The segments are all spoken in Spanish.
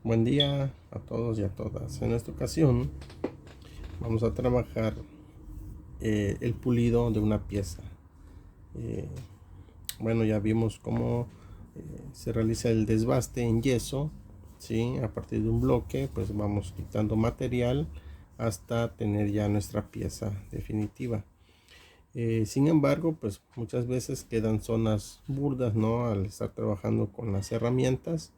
Buen día a todos y a todas. En esta ocasión vamos a trabajar el pulido de una pieza. Eh, bueno, ya vimos cómo se realiza el desbaste en yeso, ¿sí? A partir de un bloque, pues vamos quitando material hasta tener ya nuestra pieza definitiva. Sin embargo, pues muchas veces quedan zonas burdas, ¿no? Al estar trabajando con las herramientas.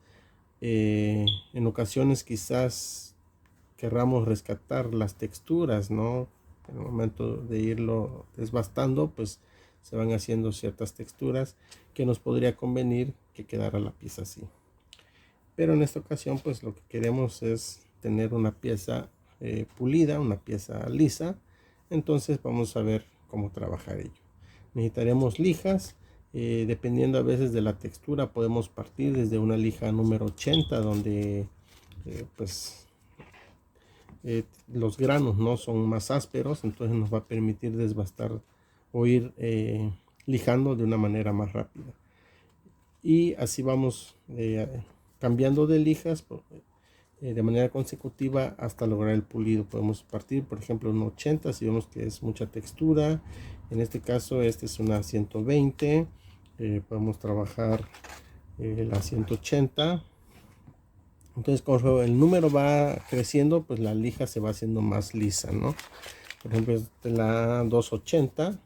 En ocasiones quizás querramos rescatar las texturas, ¿no? En el momento de irlo desbastando, pues se van haciendo ciertas texturas que nos podría convenir que quedara la pieza así. Pero en esta ocasión, pues lo que queremos es tener una pieza pulida, una pieza lisa. Entonces vamos a ver cómo trabajar ello. Necesitaremos lijas. Dependiendo a veces de la textura, podemos partir desde una lija número 80, donde pues los granos no son más ásperos, entonces nos va a permitir desbastar o ir lijando de una manera más rápida. Y así vamos cambiando de lijas de manera consecutiva hasta lograr el pulido. Podemos partir, por ejemplo, un 80 si vemos que es mucha textura. En este caso, este es una 120. Podemos trabajar la 180. Entonces, cuando el número va creciendo, pues la lija se va haciendo más lisa, ¿no? Por ejemplo, esta es la 280.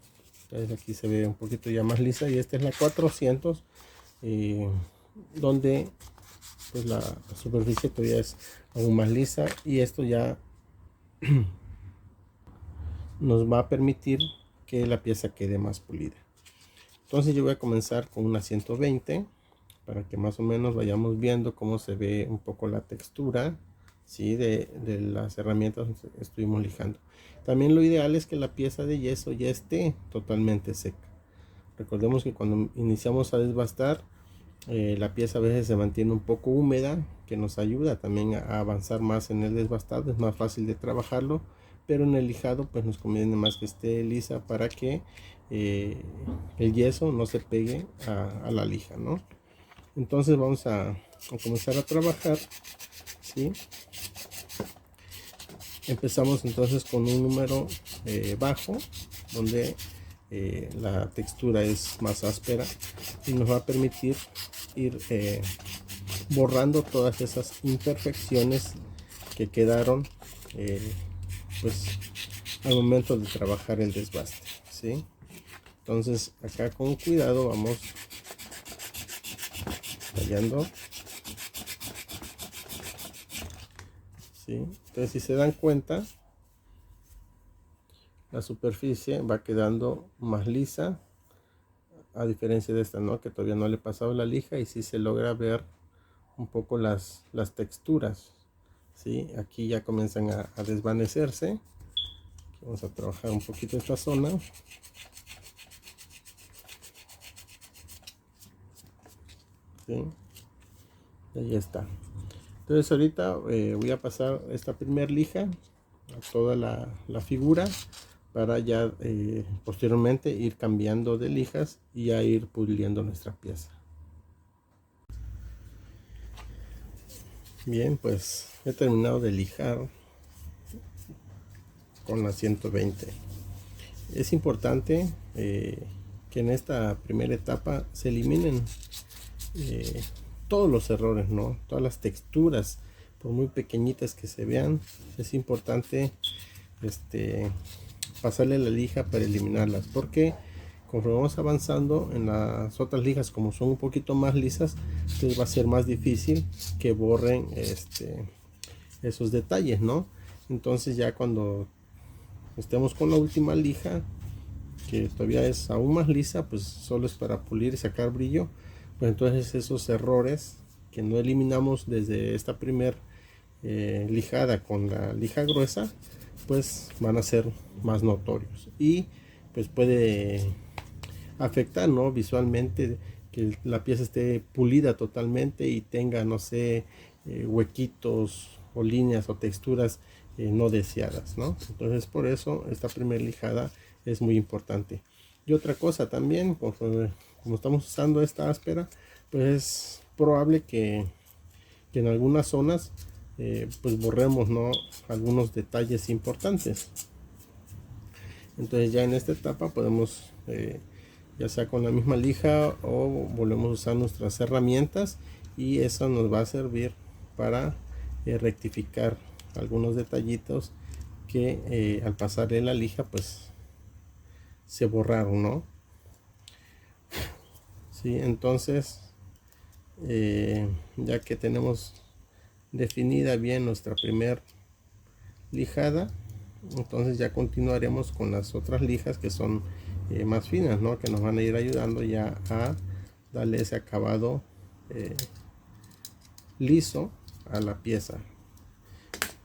Entonces aquí se ve un poquito ya más lisa. Y esta es la 400, donde pues la superficie todavía es aún más lisa. Y esto ya nos va a permitir que la pieza quede más pulida. Entonces yo voy a comenzar con una 120 para que más o menos vayamos viendo cómo se ve un poco la textura, ¿sí? de las herramientas que estuvimos lijando. También lo ideal es que la pieza de yeso ya esté totalmente seca. Recordemos que cuando iniciamos a desbastar, la pieza a veces se mantiene un poco húmeda, que nos ayuda también a avanzar más en el desbastado. Es más fácil de trabajarlo, pero en el lijado pues nos conviene más que esté lisa para que el yeso no se pegue a la lija, ¿no? Entonces vamos a comenzar a trabajar, ¿sí? Empezamos entonces con un número bajo, donde la textura es más áspera y nos va a permitir ir borrando todas esas imperfecciones que quedaron pues al momento de trabajar el desbaste, ¿sí? Entonces acá con cuidado vamos tallando, ¿sí? Entonces si se dan cuenta, la superficie va quedando más lisa, a diferencia de esta, ¿no? Que todavía no le he pasado la lija y sí se logra ver un poco las texturas, ¿sí? Aquí ya comienzan a desvanecerse. Aquí vamos a trabajar un poquito esta zona, ¿sí? Ahí está. Entonces ahorita voy a pasar esta primer lija a toda la figura para ya posteriormente ir cambiando de lijas y a ir puliendo nuestra pieza. Bien, pues he terminado de lijar con la 120. Es importante que en esta primera etapa se eliminen todos los errores, ¿no? Todas las texturas, por muy pequeñitas que se vean, es importante pasarle la lija para eliminarlas, porque conforme vamos avanzando en las otras lijas, como son un poquito más lisas, entonces va a ser más difícil que borren esos detalles, ¿no? Entonces ya cuando estemos con la última lija, que todavía es aún más lisa, pues solo es para pulir y sacar brillo, pues entonces esos errores que no eliminamos desde esta primer lijada con la lija gruesa, pues van a ser más notorios y pues puede afectar, ¿no? Visualmente, que la pieza esté pulida totalmente y tenga, no sé, huequitos o líneas o texturas no deseadas, ¿no? Entonces por eso esta primera lijada es muy importante. Y otra cosa también, como estamos usando esta áspera, pues es probable que que en algunas zonas pues borremos, ¿no?, algunos detalles importantes. Entonces ya en esta etapa podemos ya sea con la misma lija o volvemos a usar nuestras herramientas, y eso nos va a servir para rectificar algunos detallitos que al pasarle la lija pues se borraron, ¿no? Sí, entonces ya que tenemos definida bien nuestra primer lijada, entonces ya continuaremos con las otras lijas que son más finas, ¿no?, que nos van a ir ayudando ya a darle ese acabado liso a la pieza.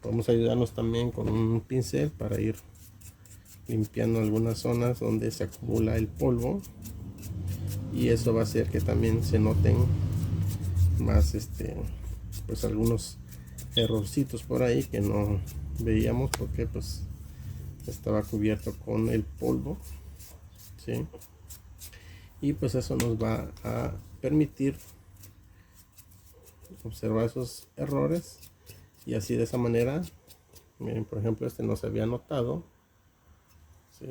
Podemos ayudarnos también con un pincel para ir limpiando algunas zonas donde se acumula el polvo, y eso va a hacer que también se noten más pues algunos errorcitos por ahí que no veíamos porque pues estaba cubierto con el polvo, ¿sí? Y pues eso nos va a permitir observar esos errores, y así de esa manera, miren, por ejemplo, este no se había notado, ¿sí?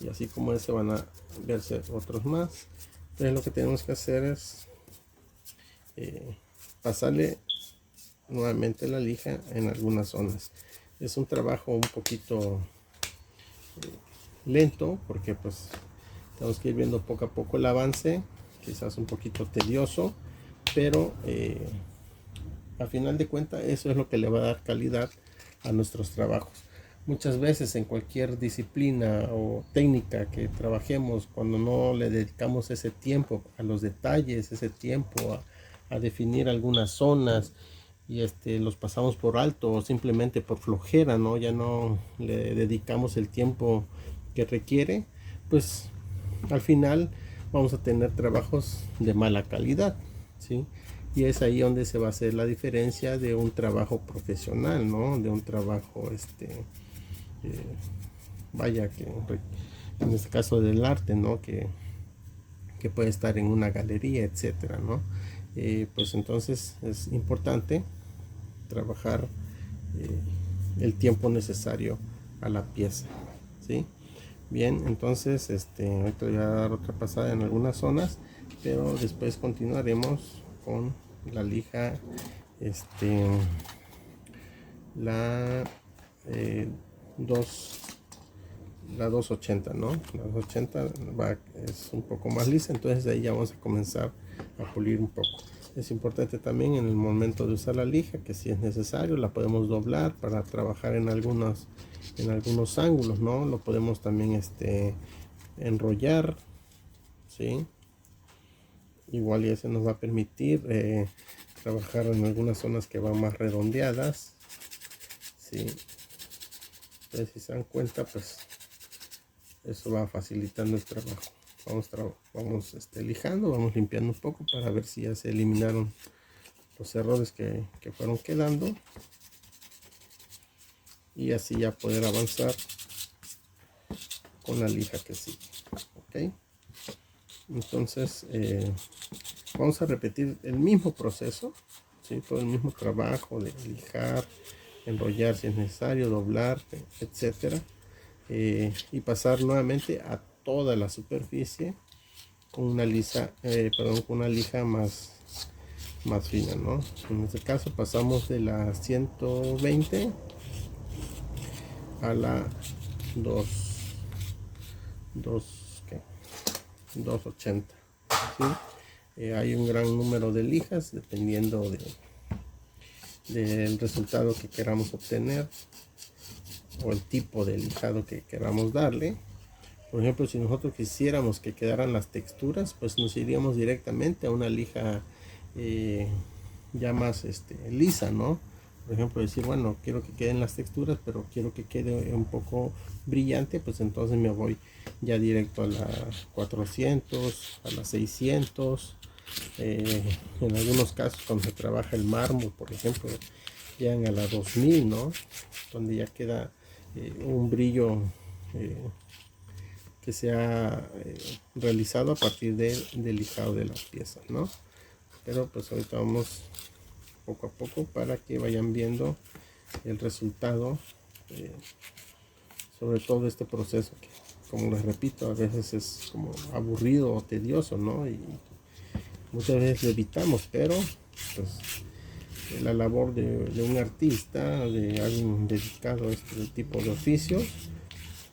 Y así como ese van a verse otros más. Entonces lo que tenemos que hacer es pasarle nuevamente la lija en algunas zonas. Es un trabajo un poquito lento porque pues tenemos que ir viendo poco a poco el avance, quizás un poquito tedioso, pero al final de cuentas eso es lo que le va a dar calidad a nuestros trabajos. Muchas veces en cualquier disciplina o técnica que trabajemos, cuando no le dedicamos ese tiempo a los detalles, ese tiempo a definir algunas zonas, y los pasamos por alto o simplemente por flojera, ¿no?, ya no le dedicamos el tiempo que requiere, pues al final vamos a tener trabajos de mala calidad, ¿sí? Y es ahí donde se va a hacer la diferencia de un trabajo profesional, ¿no?, de un trabajo vaya, que en este caso del arte, ¿no?, que puede estar en una galería, etcétera, ¿no? Pues entonces es importante trabajar el tiempo necesario a la pieza, ¿sí? Bien, entonces ahorita voy a dar otra pasada en algunas zonas, pero después continuaremos con la lija la 280, ¿no? La 280 es un poco más lisa, entonces de ahí ya vamos a comenzar a pulir un poco. Es importante también en el momento de usar la lija que si es necesario la podemos doblar para trabajar en algunos ángulos, ¿no? Lo podemos también enrollar, ¿sí? Igual y eso nos va a permitir trabajar en algunas zonas que van más redondeadas, ¿sí? Entonces si se dan cuenta, pues eso va facilitando el trabajo. Vamos lijando, vamos limpiando un poco para ver si ya se eliminaron los errores que fueron quedando, y así ya poder avanzar con la lija que sigue. Ok, entonces vamos a repetir el mismo proceso, ¿sí? Todo el mismo trabajo de lijar, enrollar si es necesario, doblar, etcétera, y pasar nuevamente a toda la superficie con una con una lija más fina, ¿no? En este caso pasamos de la 120 a la 280, ¿sí? Hay un gran número de lijas dependiendo del resultado que queramos obtener o el tipo de lijado que queramos darle. Por ejemplo, si nosotros quisiéramos que quedaran las texturas, pues nos iríamos directamente a una lija ya más lisa, ¿no? Por ejemplo, decir, bueno, quiero que queden las texturas, pero quiero que quede un poco brillante, pues entonces me voy ya directo a la 400, a la 600. En algunos casos, cuando se trabaja el mármol, por ejemplo, llegan a la 2000, ¿no? Donde ya queda un brillo que se ha realizado a partir del lijado de las piezas, ¿no? Pero pues ahorita vamos poco a poco para que vayan viendo el resultado, sobre todo este proceso que, como les repito, a veces es como aburrido o tedioso, ¿no? Y muchas veces lo evitamos, pero pues la labor de un artista, de alguien dedicado a este tipo de oficios,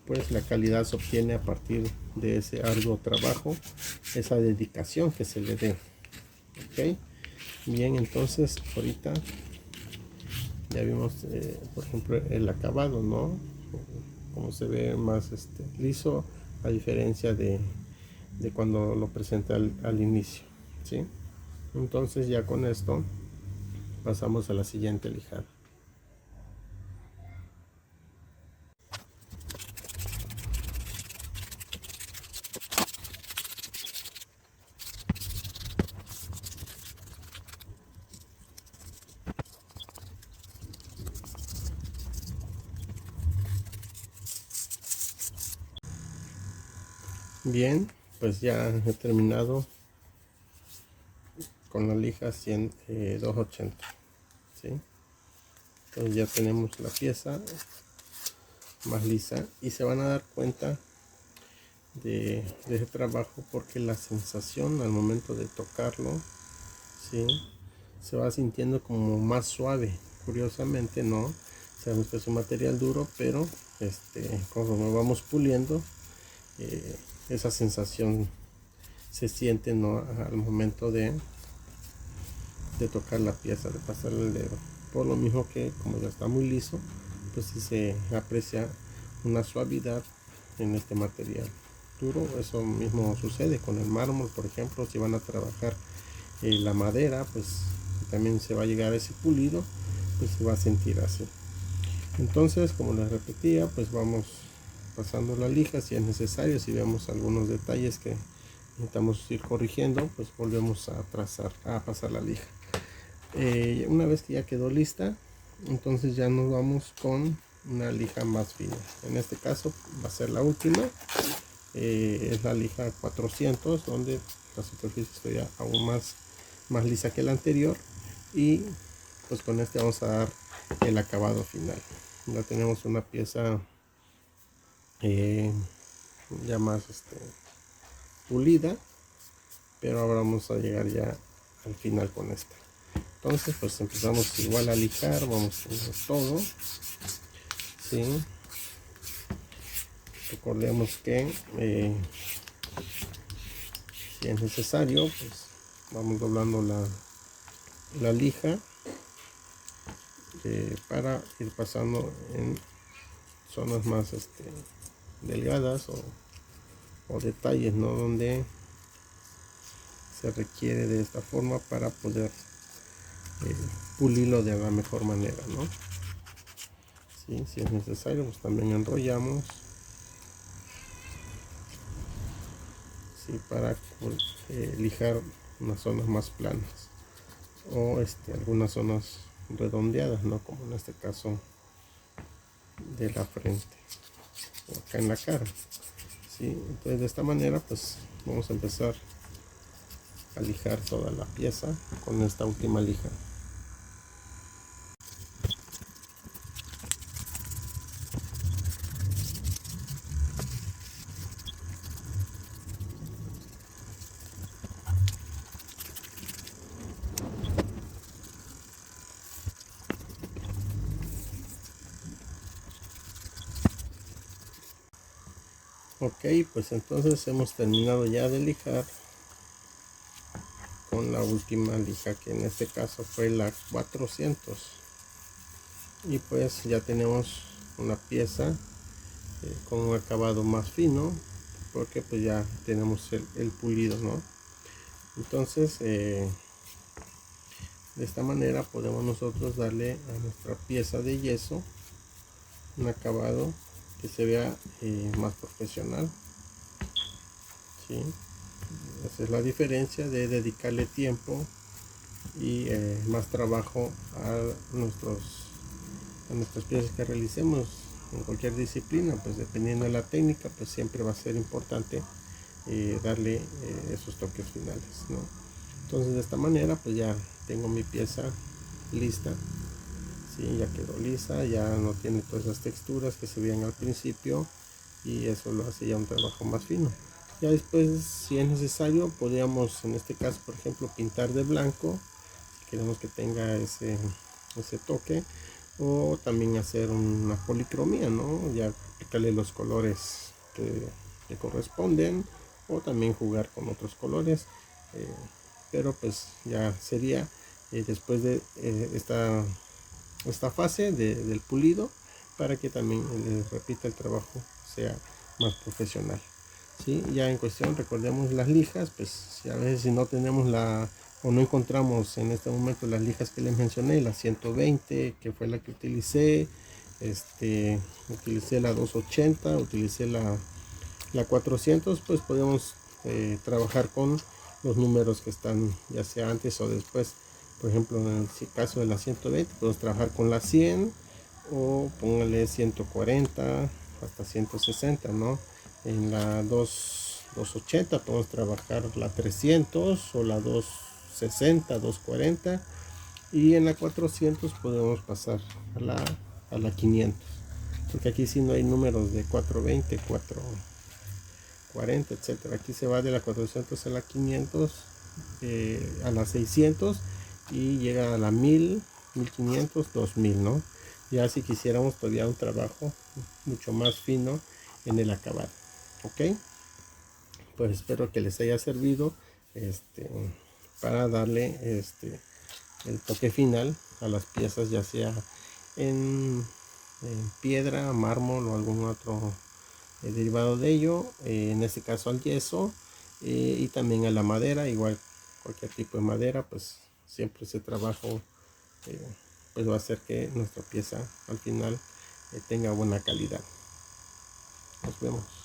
pues la calidad se obtiene a partir de ese arduo trabajo, esa dedicación que se le dé. Ok, bien, entonces ahorita ya vimos, por ejemplo, el acabado, ¿no? Como se ve más liso, a diferencia de cuando lo presenta al inicio, ¿sí? Entonces ya con esto pasamos a la siguiente lijada. Bien, pues ya he terminado con la lija 280, ¿sí? Entonces ya tenemos la pieza más lisa y se van a dar cuenta de ese trabajo porque la sensación al momento de tocarlo, ¿sí? Se va sintiendo como más suave. Curiosamente, no sabemos que es un material duro, pero conforme vamos puliendo, esa sensación se siente, ¿no? Al momento de tocar la pieza, de pasarle el dedo. Por lo mismo que como ya está muy liso, pues sí se aprecia una suavidad en este material duro. Eso mismo sucede con el mármol, por ejemplo. Si van a trabajar la madera, pues también se va a llegar a ese pulido, pues se va a sentir así. Entonces, como les repetía, pues vamos pasando la lija si es necesario. Si vemos algunos detalles que necesitamos ir corrigiendo, pues volvemos a pasar la lija. Una vez que ya quedó lista, entonces ya nos vamos con una lija más fina. En este caso va a ser la última, es la lija 400, donde la superficie está aún más lisa que la anterior, y pues con este vamos a dar el acabado final. Ya tenemos una pieza ya más pulida, pero ahora vamos a llegar ya al final con esta. Entonces pues empezamos igual a lijar, vamos a poner todo, ¿sí? Recordemos que si es necesario, pues vamos doblando la lija para ir pasando en zonas más delgadas o detalles, ¿no? Donde se requiere de esta forma para poder pulirlo de la mejor manera, ¿no? ¿Sí? Si es necesario, pues también enrollamos, ¿sí? Para lijar unas zonas más planas o algunas zonas redondeadas, ¿no? Como en este caso de la frente o acá en la cara, ¿sí? Entonces de esta manera pues vamos a empezar a lijar toda la pieza con esta última lija. Ok, pues entonces hemos terminado ya de lijar con la última lija, que en este caso fue la 400, y pues ya tenemos una pieza con un acabado más fino porque pues ya tenemos el pulido, ¿no? Entonces de esta manera podemos nosotros darle a nuestra pieza de yeso un acabado que se vea más profesional, ¿sí? Esa es la diferencia de dedicarle tiempo y más trabajo a nuestras piezas que realicemos en cualquier disciplina. Pues dependiendo de la técnica, pues siempre va a ser importante darle esos toques finales, ¿no? Entonces de esta manera pues ya tengo mi pieza lista. Sí, ya quedó lisa, ya no tiene todas esas texturas que se veían al principio, y eso lo hace ya un trabajo más fino. Ya después, si es necesario, podríamos en este caso, por ejemplo, pintar de blanco si queremos que tenga ese toque, o también hacer una policromía, ¿no? Ya aplicarle los colores que corresponden, o también jugar con otros colores, pero pues ya sería después de esta fase del pulido, para que también repita el trabajo sea más profesional. ¿Sí? Ya en cuestión, recordemos las lijas, pues si a veces si no tenemos o no encontramos en este momento las lijas que les mencioné, la 120 que fue la que utilicé, utilicé la 280, utilicé la 400, pues podemos trabajar con los números que están ya sea antes o después. Por ejemplo, en el caso de la 120 podemos trabajar con la 100, o póngale 140 hasta 160, ¿no? En la 280 podemos trabajar la 300 o la 260, 240, y en la 400 podemos pasar a la 500, porque aquí sí no hay números de 420, 440, etcétera. Aquí se va de la 400 a la 500, a la 600, y llega a la 1000, 1500, 2000, ¿no? Ya si quisiéramos todavía un trabajo mucho más fino en el acabado. Ok, pues espero que les haya servido para darle el toque final a las piezas, ya sea en piedra, mármol o algún otro derivado de ello, en este caso al yeso, y también a la madera, igual cualquier tipo de madera, pues siempre ese trabajo pues va a hacer que nuestra pieza al final tenga buena calidad. Nos vemos.